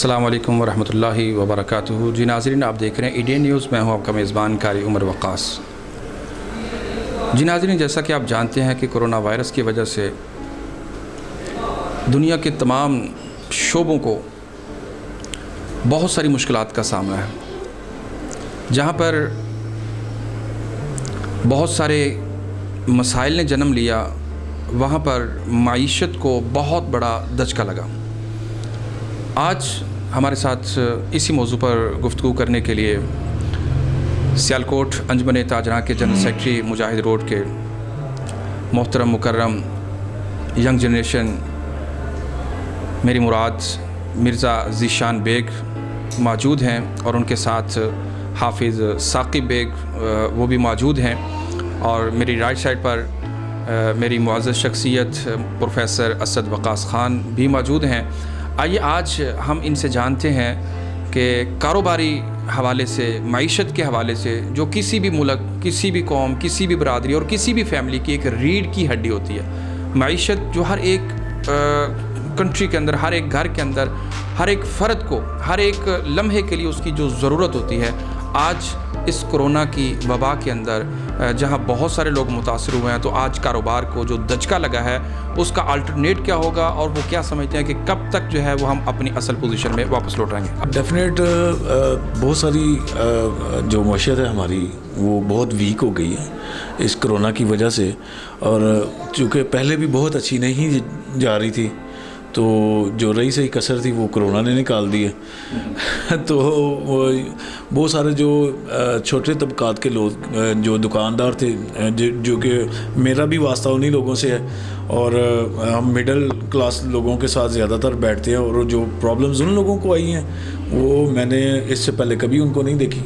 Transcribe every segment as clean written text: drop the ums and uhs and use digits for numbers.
अस्सलाम वालेकुम वरहमतुल्लाहि वबरकातुहू। जी नाज़रीन, आप देख रहे हैं इंडियन न्यूज़। मैं हूं आपका मेज़बान कारी उमर वक़ास। जी नाज़रीन, जैसा कि आप जानते हैं कि कोरोना वायरस की वजह से दुनिया के तमाम शोबों को बहुत सारी मुश्किलात का सामना है। जहां पर बहुत सारे मसाइल ने जन्म लिया, वहां पर माईशत को बहुत बड़ा दचका लगा। आज हमारे साथ इसी मौजू पर गुफ्तगू करने के लिए सियालकोट अंजुमन ताजरा के जनरल सेक्रेटरी मुजाहिद रोड के मोहतरम मुकर्रम यंग जनरेशन मेरी मुराद मिर्ज़ा ज़ीशान बेग मौजूद हैं और उनके साथ हाफिज़ साकिब बेग वो भी मौजूद हैं, और मेरी राइट साइड पर मेरी मुअज़्ज़ज़ शख्सियत प्रोफेसर असद वक़ास ख़ान भी मौजूद हैं। आइए आज हम इनसे जानते हैं कि कारोबारी हवाले से, मईशत के हवाले से, जो किसी भी मुल्क, किसी भी कौम, किसी भी बरादरी और किसी भी फैमिली की एक रीढ़ की हड्डी होती है। मईशत जो हर एक कंट्री के अंदर, हर एक घर के अंदर, हर एक फ़र्द को हर एक लम्हे के लिए उसकी जो ज़रूरत होती है, आज इस कोरोना की वबा के अंदर जहां बहुत सारे लोग मुतासर हुए हैं, तो आज कारोबार को जो दचका लगा है उसका अल्टरनेट क्या होगा और वो क्या समझते हैं कि कब तक जो है वो हम अपनी असल पोजीशन में वापस लौटाएंगे। डेफिनेट बहुत सारी जो मईशत है हमारी वो बहुत वीक हो गई है इस कोरोना की वजह से, और चूँकि पहले भी बहुत अच्छी नहीं जा रही थी, तो जो रही सही कसर थी वो कोरोना ने निकाल दी है। तो बहुत सारे जो छोटे तबकात के लोग, जो दुकानदार थे, जो कि मेरा भी वास्ता उन्हीं लोगों से है, और हम मिडिल क्लास लोगों के साथ ज़्यादातर बैठते हैं, और जो प्रॉब्लम्स उन लोगों को आई हैं वो मैंने इससे पहले कभी उनको नहीं देखी।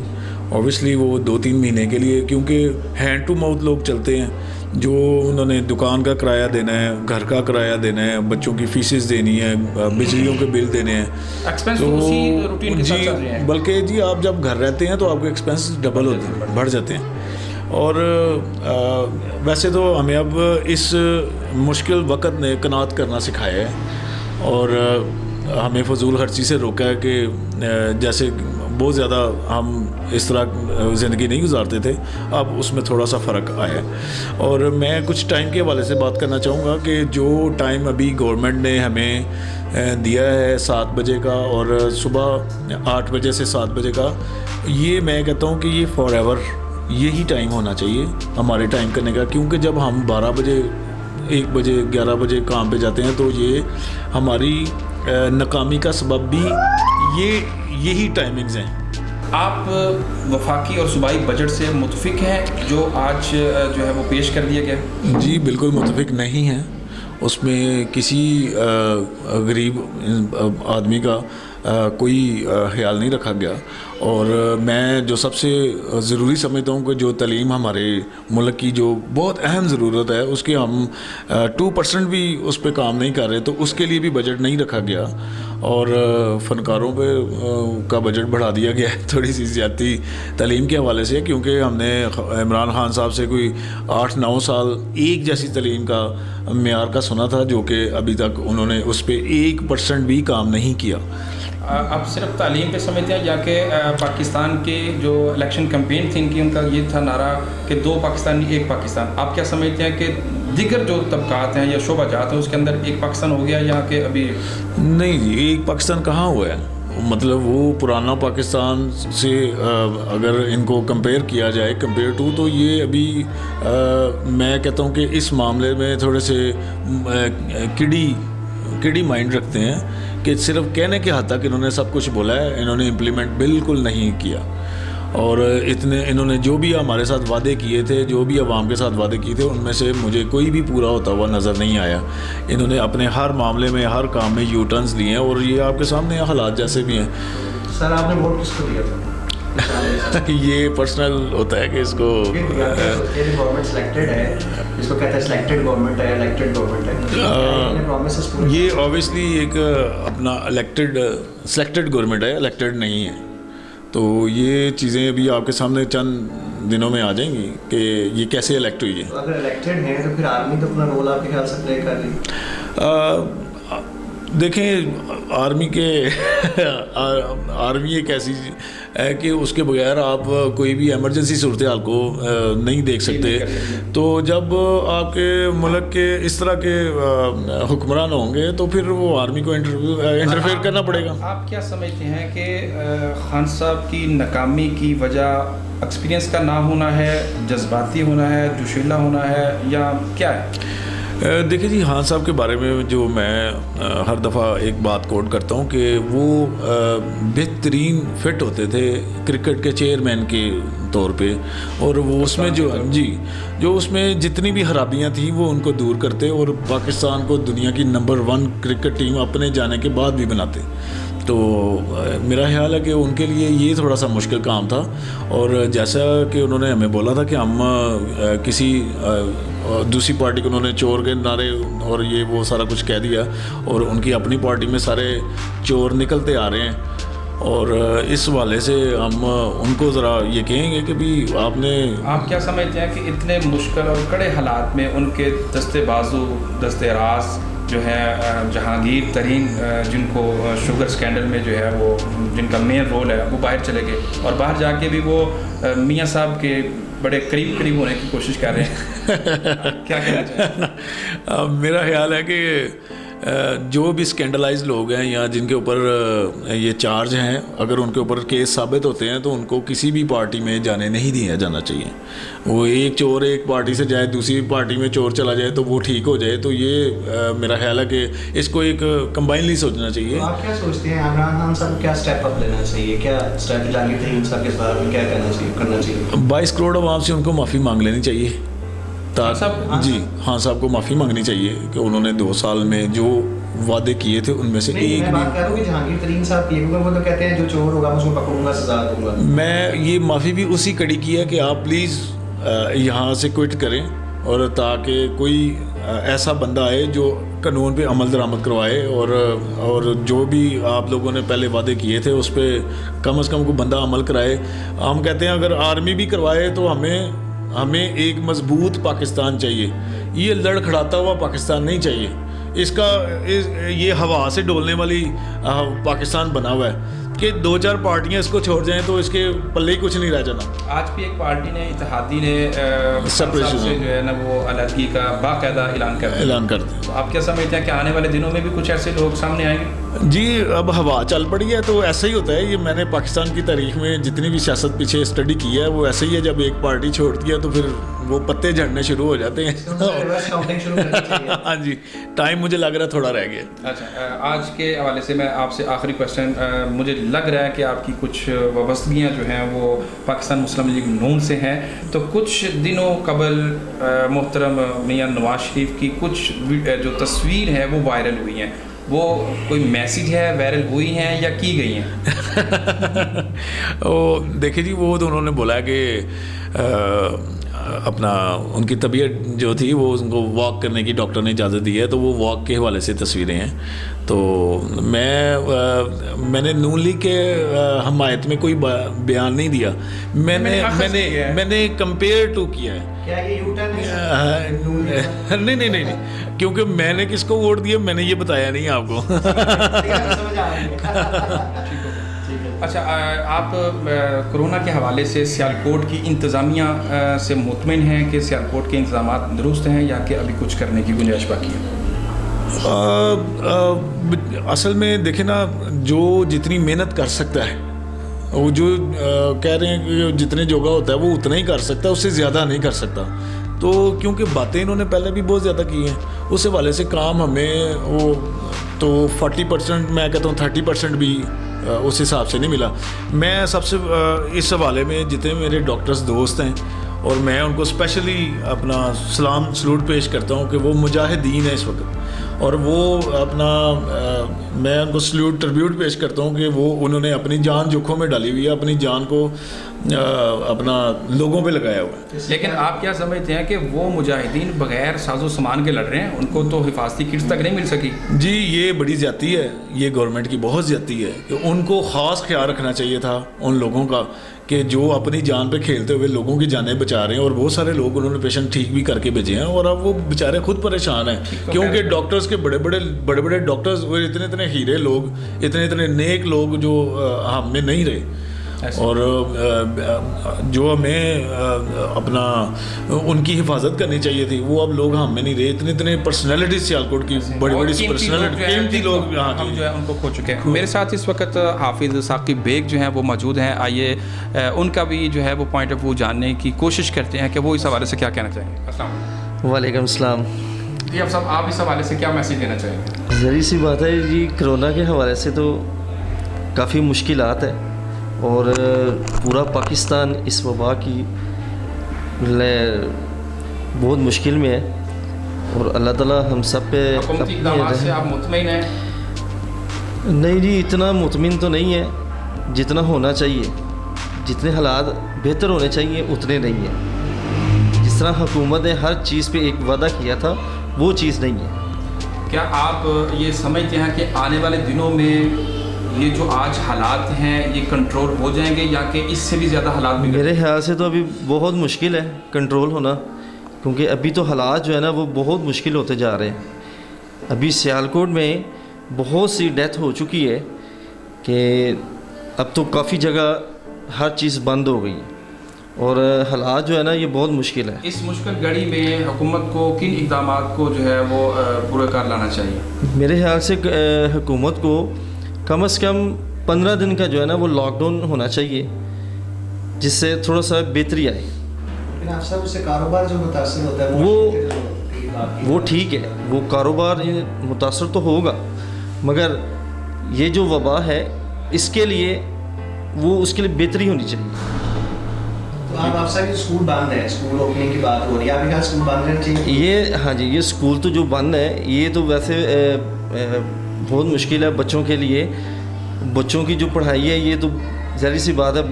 ऑब्वियसली वो 2-3 महीने के लिए, क्योंकि हैंड टू माउथ लोग चलते हैं, जो उन्होंने दुकान का किराया देना है, घर का किराया देना है, बच्चों की फीसेस देनी है, बिजलियों के बिल देने हैं, एक्सपेंस तो उसी रूटीन के साथ चल रहे हैं। बल्कि जी आप जब घर रहते हैं तो आपके एक्सपेंस डबल होते हैं, बढ़ जाते हैं। और वैसे तो हमें अब इस मुश्किल वक़्त ने कनात करना सिखाया है, और हमें फजूल खर्ची से रोका है कि जैसे बहुत ज़्यादा हम इस तरह ज़िंदगी नहीं गुजारते थे, अब उसमें थोड़ा सा फ़र्क आया है। और मैं कुछ टाइम के हवाले से बात करना चाहूँगा कि जो टाइम अभी गवर्नमेंट ने हमें दिया है 7 बजे का, और सुबह 8 बजे से 7 बजे का, ये मैं कहता हूँ कि ये फॉर एवर यही टाइम होना चाहिए हमारे टाइम करने का, क्योंकि जब हम 12 बजे, 1 बजे, 11 बजे काम पे जाते हैं तो ये हमारी नाकामी का सबब भी यही टाइमिंग्स हैं। आप वफाकी और सूबाई बजट से मुतफिक हैं जो आज जो है वो पेश कर दिया गया? जी बिल्कुल मुतफिक नहीं हैं। उसमें किसी गरीब आदमी का कोई ख्याल नहीं रखा गया, और मैं जो सबसे ज़रूरी समझता हूँ कि जो तालीम हमारे मुल्क की जो बहुत अहम ज़रूरत है, उसके हम 2% भी उस पर काम नहीं कर रहे, तो उसके लिए भी बजट नहीं रखा गया, और फ़नकारों पे का बजट बढ़ा दिया गया है थोड़ी सी ज़्यादती तालीम के हवाले से, क्योंकि हमने इमरान खान साहब से कोई 8-9 साल एक जैसी तालीम का मेयार का सुना था, जो कि अभी तक उन्होंने उस पर 1% भी काम नहीं किया। आप सिर्फ तालीम पे समझते हैं, या कि पाकिस्तान के जो इलेक्शन कैंपेन थी इनकी, उनका ये था नारा कि 2 पाकिस्तान एक पाकिस्तान, आप क्या समझते हैं कि दिगर जो तबकात हैं या शोबाजात हैं उसके अंदर एक पाकिस्तान हो गया, या कि अभी नहीं जी एक पाकिस्तान कहाँ हुआ है? मतलब वो पुराना पाकिस्तान से अगर इनको कंपेयर किया जाए, कंपेयर टू, तो ये अभी मैं कहता हूँ कि इस मामले में थोड़े से किडी माइंड रखते हैं कि सिर्फ कहने के हद तक इन्होंने सब कुछ बोला है, इन्होंने इम्प्लीमेंट बिल्कुल नहीं किया। और इन्होंने जो भी हमारे साथ वादे किए थे, जो भी अवाम के साथ वादे किए थे, उनमें से मुझे कोई भी पूरा होता हुआ नज़र नहीं आया। इन्होंने अपने हर मामले में, हर काम में यू टर्न्स लिए हैं, और ये आपके सामने हालात जैसे भी हैं। सर आपने वोट किसको दिया था? ये पर्सनल होता है कि इसको गवर्नमेंट सिलेक्टेड है, इसको कहते हैं सिलेक्टेड गवर्नमेंट है, इलेक्टेड गवर्नमेंट है। ये ऑब्वियसली एक अपना सिलेक्टेड गवर्नमेंट है, इलेक्टेड नहीं है। तो ये चीज़ें अभी आपके सामने चंद दिनों में आ जाएंगी कि ये कैसे इलेक्ट हुई है। तो अगर इलेक्टेड हैं तो फिर आर्मी तो अपना रोल आपके ख्याल से प्ले कर रही है? देखें आर्मी के आर्मी एक ऐसी है कि उसके बगैर आप कोई भी इमरजेंसी सूरत हाल को नहीं देख सकते। तो जब आपके मुल्क के इस तरह के हुक्मरान होंगे तो फिर वो आर्मी को इंटरफेयर करना पड़ेगा। आप क्या समझते हैं कि खान साहब की नाकामी की वजह एक्सपीरियंस का ना होना है, जज्बाती होना है, जोशीला होना है, या क्या है? देखिए जी, खान साहब के बारे में जो मैं हर दफ़ा एक बात कोट करता हूँ कि वो बेहतरीन फिट होते थे क्रिकेट के चेयरमैन के तौर पे, और वो उसमें जो उसमें जितनी भी खराबियाँ थी वो उनको दूर करते और पाकिस्तान को दुनिया की नंबर 1 क्रिकेट टीम अपने जाने के बाद भी बनाते। तो मेरा ख्याल है कि उनके लिए ये थोड़ा सा मुश्किल काम था, और जैसा कि उन्होंने हमें बोला था कि हम किसी दूसरी पार्टी को उन्होंने चोर के नारे और ये वो सारा कुछ कह दिया, और उनकी अपनी पार्टी में सारे चोर निकलते आ रहे हैं। और इस वाले से हम उनको ज़रा ये कहेंगे कि भी आप क्या समझते हैं कि इतने मुश्किल और कड़े हालात में उनके दस्ते बाजू, दस्ते रास जो है जहांगीर तरीन, जिनको शुगर स्कैंडल में जो है वो जिनका मेन रोल है, वो बाहर चले गए, और बाहर जाके भी वो मियाँ साहब के बड़े करीब होने की कोशिश कर रहे हैं। क्या कहना चाहिए? मेरा ख्याल है कि जो भी स्कैंडलाइज लोग हैं या जिनके ऊपर ये चार्ज हैं, अगर उनके ऊपर केस साबित होते हैं तो उनको किसी भी पार्टी में जाने नहीं दिया जाना चाहिए। वो एक चोर एक पार्टी से जाए, दूसरी पार्टी में चोर चला जाए तो वो ठीक हो जाए, तो ये मेरा ख्याल है कि इसको एक कंबाइनली सोचना चाहिए। तो आप क्या सोचते हैं इमरान खान साहब क्या स्टेप अप लेना चाहिए, क्या स्ट्रेटजी थी इन सब के बारे में, क्या करना चाहिए? 22 करोड़ आवाम से उनको माफ़ी मांग लेनी चाहिए। जी हाँ, साहब को माफ़ी मांगनी चाहिए कि उन्होंने 2 साल में जो वादे किए थे उनमें से एक मैं बात कर रहा हूँ कि जहांगीर तरीन साहब की, वो तो कहते हैं जो चोर होगा मैं उसको पकड़ूंगा, सजा दूंगा। मैं ये माफ़ी भी उसी कड़ी की है कि आप प्लीज़ यहाँ से क्विट करें, और ताकि कोई ऐसा बंदा आए जो कानून पे अमल दरामद करवाए, और जो भी आप लोगों ने पहले वादे किए थे उस पर कम से कम को बंदा अमल कराए। हम कहते हैं अगर आर्मी भी करवाए तो हमें एक मजबूत पाकिस्तान चाहिए, ये लड़खड़ाता हुआ पाकिस्तान नहीं चाहिए। ये हवा से डोलने वाली पाकिस्तान बना हुआ है कि 2-4 पार्टियां इसको छोड़ जाएं तो इसके पल्ले ही कुछ नहीं रह जाना। आज भी एक पार्टी ने, इत्तेहादी ने सेपरेशन से जो है ना वो अलहदगी का बाकायदा ऐलान कर दिया। तो आप क्या समझते हैं कि आने वाले दिनों में भी कुछ ऐसे लोग सामने आएंगे? जी, अब हवा चल पड़ी है तो ऐसा ही होता है। ये मैंने पाकिस्तान की तारीख में जितनी भी सियासत पीछे स्टडी की है वो ऐसे ही है, जब एक पार्टी छोड़ती है तो फिर वो पत्ते झड़ने शुरू हो जाते हैं। हाँ जी, टाइम मुझे लग रहा है थोड़ा रह गया। अच्छा, आज के हवाले से मैं आपसे आखिरी क्वेश्चन, मुझे लग रहा है कि आपकी कुछ वाबस्तगियाँ जो हैं वो पाकिस्तान मुस्लिम लीग नून से हैं। तो कुछ दिनों कबल मोहतरम मियां नवाज शरीफ की कुछ जो तस्वीर है वो वायरल हुई हैं, वो कोई मैसेज है वायरल हुई हैं या की गई हैं? देखिए जी, वो तो उन्होंने बोला कि अपना उनकी तबीयत जो थी वो उनको वॉक करने की डॉक्टर ने इजाज़त दी है, तो वो वॉक के हवाले से तस्वीरें हैं। तो मैंने नून लीग के हमायत में कोई बयान नहीं दिया, मैंने कंपेयर टू किया है। क्या ये यूटर्न है? नहीं, क्योंकि मैंने किसको वोट दिया मैंने ये बताया नहीं आपको। अच्छा, आप कोरोना के हवाले से सियालकोट की इंतज़ामिया से मुतमिन हैं कि सियालकोट के इंतज़ाम दुरुस्त हैं या कि अभी कुछ करने की गुंजाइश बाकी है? असल में देखें ना, जो जितनी मेहनत कर सकता है, वो जो कह रहे हैं कि जितने जोगा होता है वो उतना ही कर सकता है, उससे ज़्यादा नहीं कर सकता। तो क्योंकि बातें इन्होंने पहले भी बहुत ज़्यादा की हैं, उस हवाले से काम हमें वो तो 40%, मैं कहता हूँ 30% भी उस हिसाब से नहीं मिला। मैं सबसे इस हवाले में जितने मेरे डॉक्टर्स दोस्त हैं और मैं उनको स्पेशली अपना सलाम सलूट पेश करता हूँ कि वो मुजाहिदीन है इस वक्त, और वो अपना मैं उनको सल्यूट ट्रिब्यूट पेश करता हूँ कि वो उन्होंने अपनी जान जोखों में डाली हुई है, अपनी जान को अपना लोगों पे लगाया हुआ है। लेकिन आप क्या समझते हैं कि वो मुजाहिदीन बगैर साजो सामान के लड़ रहे हैं, उनको तो हिफाजती किट्स तक नहीं मिल सकी? जी, ये बड़ी ज़्यादती है, ये गवर्नमेंट की बहुत ज़्यादती है कि उनको ख़ास ख्याल रखना चाहिए था उन लोगों का कि जो अपनी जान पे खेलते हुए लोगों की जानें बचा रहे हैं, और बहुत सारे लोग उन्होंने पेशेंट ठीक भी करके भेजे हैं, और अब वो बेचारे खुद परेशान हैं क्योंकि डॉक्टर्स के बड़े बड़े डॉक्टर्स और इतने इतने हीरे लोग, इतने इतने नेक लोग जो हम में नहीं रहे, और जो हमें अपना उनकी हिफाजत करनी चाहिए थी वो अब लोग हम में नहीं रहे। इतने इतने पर्सनैलिटी सियालकोट की बड़ी पर्सनैलिटी, कीमती लोग हम जो है उनको खो चुके हैं। मेरे साथ इस वक्त हाफिज़ साकिब बेग जो हैं वो मौजूद हैं। आइए उनका भी जो है वो पॉइंट ऑफ व्यू जानने की कोशिश करते हैं कि वो इस हवाले से क्या कहना चाहेंगे। अस्सलाम वालेकुम सलाम जी। अब साहब आप इस हवाले से क्या मैसेज देना चाहेंगे? ज़री सी बात है जी, कोरोना के हवाले से तो काफ़ी मुश्किलात है, और पूरा पाकिस्तान इस वबा की बहुत मुश्किल में है, और अल्लाह ताला हम सब पे हुकूमती इक़दामात से आप मुतमईन हैं? नहीं जी, इतना मुतमिन तो नहीं है जितना होना चाहिए। जितने हालात बेहतर होने चाहिए उतने नहीं है। जिस तरह हुकूमत ने हर चीज़ पे एक वादा किया था वो चीज़ नहीं है। क्या आप ये समझते हैं कि आने वाले दिनों में ये जो आज हालात हैं ये कंट्रोल हो जाएंगे, या कि इससे भी ज़्यादा हालात बिगड़? मेरे ख्याल से तो अभी बहुत मुश्किल है कंट्रोल होना, क्योंकि अभी तो हालात जो है ना वो बहुत मुश्किल होते जा रहे हैं। अभी सियालकोट में बहुत सी डेथ हो चुकी है कि अब तो काफ़ी जगह हर चीज़ बंद हो गई है, और हालात जो है ना ये बहुत मुश्किल है। इस मुश्किल घड़ी में हुकूमत को किन इक़दामात को जो है वो पूरा कर लाना चाहिए? मेरे ख्याल से हुकूमत को कम से कम 15 दिन का जो है ना वो लॉकडाउन होना चाहिए, जिससे थोड़ा सा बेहतरी आए। लेकिन आप सब उससे कारोबार जो मुतासर होता है वो ठीक है, वो कारोबार मुतासर तो होगा, मगर ये जो वबा है इसके लिए वो उसके लिए बेहतरी होनी चाहिए। तो आप सब स्कूल बंद है, स्कूल ओपनिंग की बात हो रही है, आपके ख्याल स्कूल बंद रहना चाहिए? ये हाँ जी, ये स्कूल तो जो बंद है ये तो वैसे बहुत मुश्किल है बच्चों के लिए। बच्चों की जो पढ़ाई है ये तो ज़ाहिर सी बात है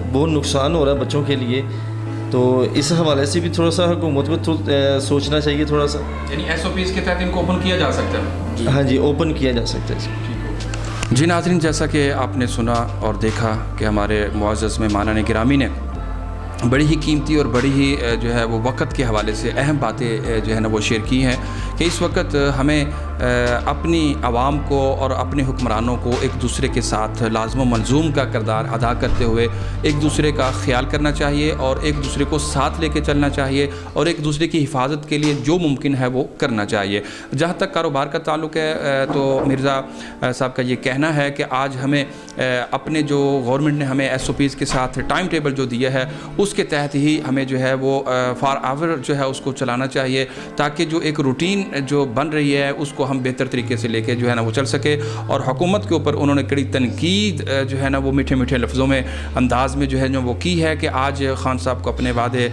बहुत नुकसान हो रहा है बच्चों के लिए, तो इस हवाले से भी थोड़ा सा हुकूमत को सोचना चाहिए थोड़ा सा। यानी SOPs के तहत इनको ओपन किया जा सकता है? हाँ जी, ओपन किया जा सकता है। जी नाज़रीन, जैसा कि आपने सुना और देखा कि हमारे मुअज़्ज़ज़ मेहमान गिरामी ने बड़ी ही कीमती और बड़ी ही जो है वो वक़्त के हवाले से अहम बातें जो है ना वो शेयर की हैं कि इस वक्त हमें अपनी आवाम को और अपने हुक्मरानों को एक दूसरे के साथ लाज़िम व मलज़ूम का किरदार अदा करते हुए एक दूसरे का ख्याल करना चाहिए, और एक दूसरे को साथ लेके चलना चाहिए, और एक दूसरे की हिफाजत के लिए जो मुमकिन है वो करना चाहिए। जहाँ तक कारोबार का ताल्लुक़ है तो मिर्ज़ा साहब का ये कहना है कि आज हमें अपने जो गवर्नमेंट ने हमें SOPs के साथ टाइम टेबल जो दिया है उसके तहत ही हमें जो है वो फॉर आवर जो है उसको चलाना चाहिए, ताकि जो एक रूटीन जो बन रही है उसको हम बेहतर तरीके से लेके जो है ना वो चल सके। और हुकूमत के ऊपर उन्होंने कड़ी तनकीद जो है ना वो मीठे मीठे लफ्ज़ों में अंदाज में जो है वो की है कि आज खान साहब को अपने वादे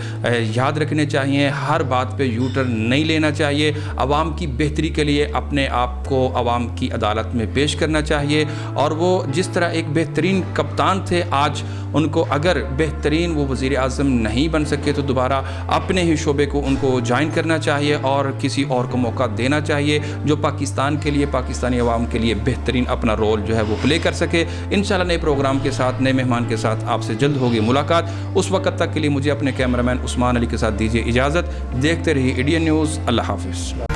याद रखने चाहिए, हर बात पे यू टर्न नहीं लेना चाहिए, आवाम की बेहतरी के लिए अपने आप को आवाम की अदालत में पेश करना चाहिए। और वो जिस तरह एक बेहतरीन कप्तान थे, आज उनको अगर बेहतरीन वो वज़ीर आज़म नहीं बन सके तो दोबारा अपने ही शोबे को उनको ज्वाइन करना चाहिए और किसी और को मौका देना चाहिए जो पाकिस्तान के लिए, पाकिस्तानी अवाम के लिए बेहतरीन अपना रोल जो है वो प्ले कर सके। इंशाल्लाह नए प्रोग्राम के साथ, नए मेहमान के साथ आपसे जल्द होगी मुलाकात। उस वक्त तक के लिए मुझे अपने कैमरामैन उस्मान अली के साथ दीजिए इजाज़त। देखते रहिए इंडियन न्यूज़। अल्लाह हाफ़िज़।